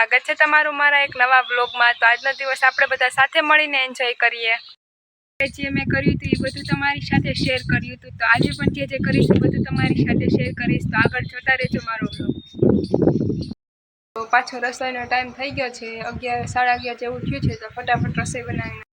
સ્વાગત છે તમારું મારા એક નવા બ્લોગમાં। તો આજનો દિવસ આપણે બધા સાથે મળીને એન્જોય કરીએ। જે મેં કર્યું હતું એ બધું તમારી સાથે શેર કર્યું હતું, તો આજે પણ જે કરીશ બધું તમારી સાથે શેર કરીશ, તો આગળ જોતા રહેજો મારો બ્લોગ। તો પાછો રસોઈનો ટાઈમ થઈ ગયો છે, 11 સાડા 11 જેવું થયું છે, તો ફટાફટ રસોઈ બનાવીને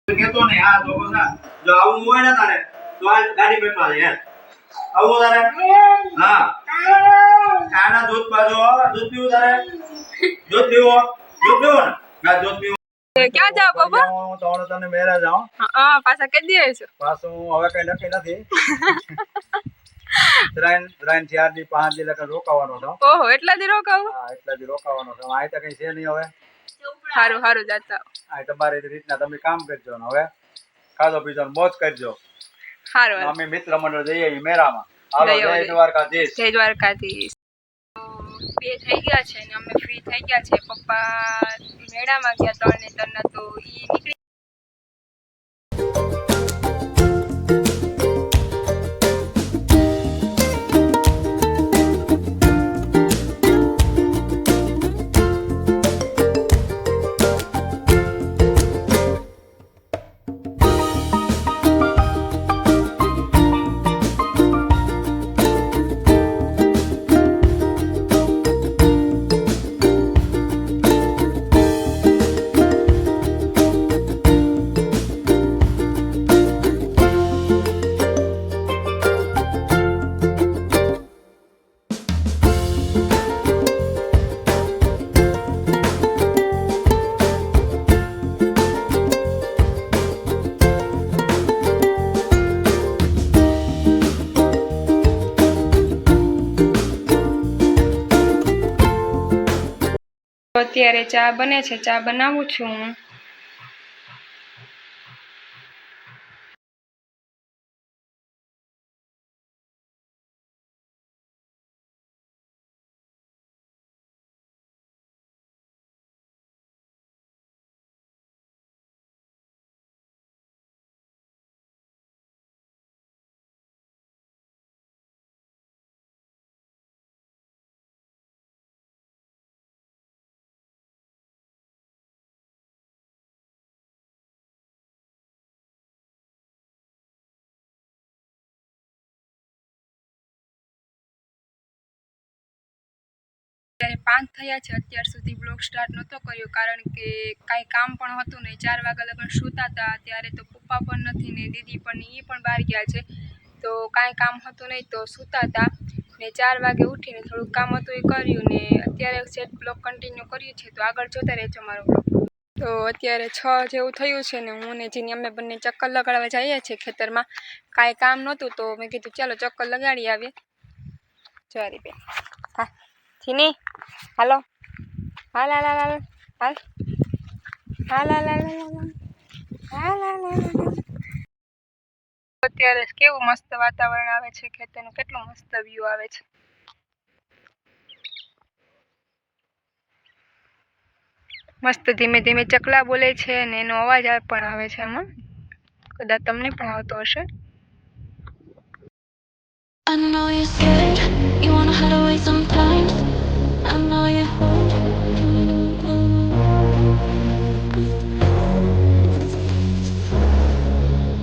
કેતો ને આ તો જો આવું હોય ને તારે તો આ ગાડી બેઠવા દે યાર આવું તારે હા આના દૂધ પાજો દૂધ પીવું તારે દૂધ પીવો ને ના દૂધ પીવો ક્યાં જાવ બાબા તો તને મેરા જાવ હા પાછા કે દિવસ પાછું હવે કઈ નક્કી નથી ત્રણ 4 દી 5 દી લગન રોકાવાનો હતો ઓહો એટલા દી રોકાવ હા એટલા દી રોકાવાનો છે આ તો કઈ છે નહીં હવે સારું સારું જાતા આ તમારી રીતના તમે કામ કરજો ને હવે ખાધો પીધો ને મોજ કરજો સારું અમે મિત્ર મંડળ જઈએ મેરામાં હાલો જય દ્વારકાધીશ જય દ્વારકાધીશ બે થઈ ગયા છે ને અમે ફ્રી થઈ ગયા છે પપ્પા મેળામાં ગયા 3 ને 3 તો ઈ નીકળી અત્યારે ચા બને છે, ચા બનાવું છું હું. ત્યારે 5 થયા છે. અત્યાર સુધી બ્લોગ સ્ટાર્ટ નહોતો કર્યો કારણ કે કાંઈ કામ પણ હતું નહીં. 4 વાગ્યા લગન સૂતા હતા. ત્યારે તો પપ્પા પણ નથી ને દીદી પણ એ પણ બહાર ગયા છે, તો કાંઈ કામ હતું નહીં તો સૂતા હતા ને 4 વાગે ઉઠીને થોડુંક કામ હતું એ કર્યું ને અત્યારે સેટ બ્લોગ કન્ટિન્યુ કર્યું છે. તો આગળ જોતા રહેજો મારો બ્લોગ. તો અત્યારે 6 જેવું થયું છે ને હું ને જીની અમે બંને ચક્કર લગાડવા જઈએ છીએ ખેતરમાં. કાંઈ કામ નહોતું તો મેં કીધું ચાલો ચક્કર લગાડી આવીએ. ચારી બેન હા જીની હાલો હાલ હાલ હાલ હાલ હાલ હાલ હાલ હાલ હાલ. અત્યારે કેવું મસ્ત વાતાવરણ આવે છે ખેતરનું, કેટલું મસ્ત વ્યૂ આવે છે. મસ્ત ધીમે ધીમે ચકલા બોલે છે અને એનો અવાજ પણ આવે છે એમાં, કદાચ તમને પણ આવતો હશે. I know you're scared, you wanna hide away sometimes. I know you hurt.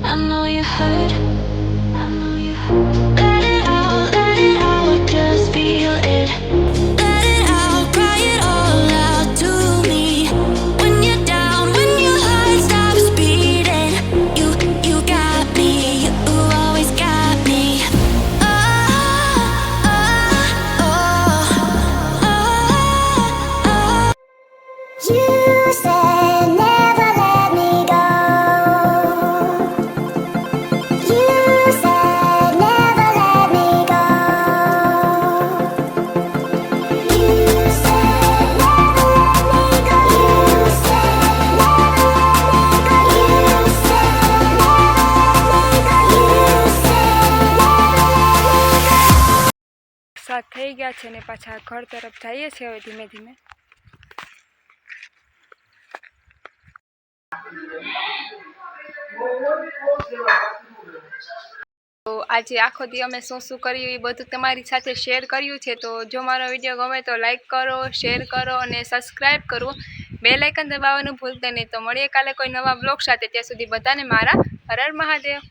I know you hurt. I know you hurt. Let it out, just feel it. Let it out, cry it all out to me. When you're down, when your heart stops beating, you got me, you always got me. You said never let me go. You said never let me go. You said never let me go. You said never let me go. You said never let me go. You said never let me go. સાત થઈ ગયા છે ને પાછા ઘર તરફ જઈએ છીએ હવે ધીમે ધીમે. તો આજે આખો દી અમે શું શું કર્યું એ બધું તમારી સાથે શેર કર્યું છે. તો જો મારો વિડીયો ગમે તો લાઈક કરો, શેર કરો અને સબસ્ક્રાઈબ કરો. બેલ આઇકન દબાવવાનું ભૂલતા નહીં. તો મળીએ કાલે કોઈ નવા બ્લોગ સાથે. ત્યાં સુધી બધાને મારા હર હર મહાદેવ.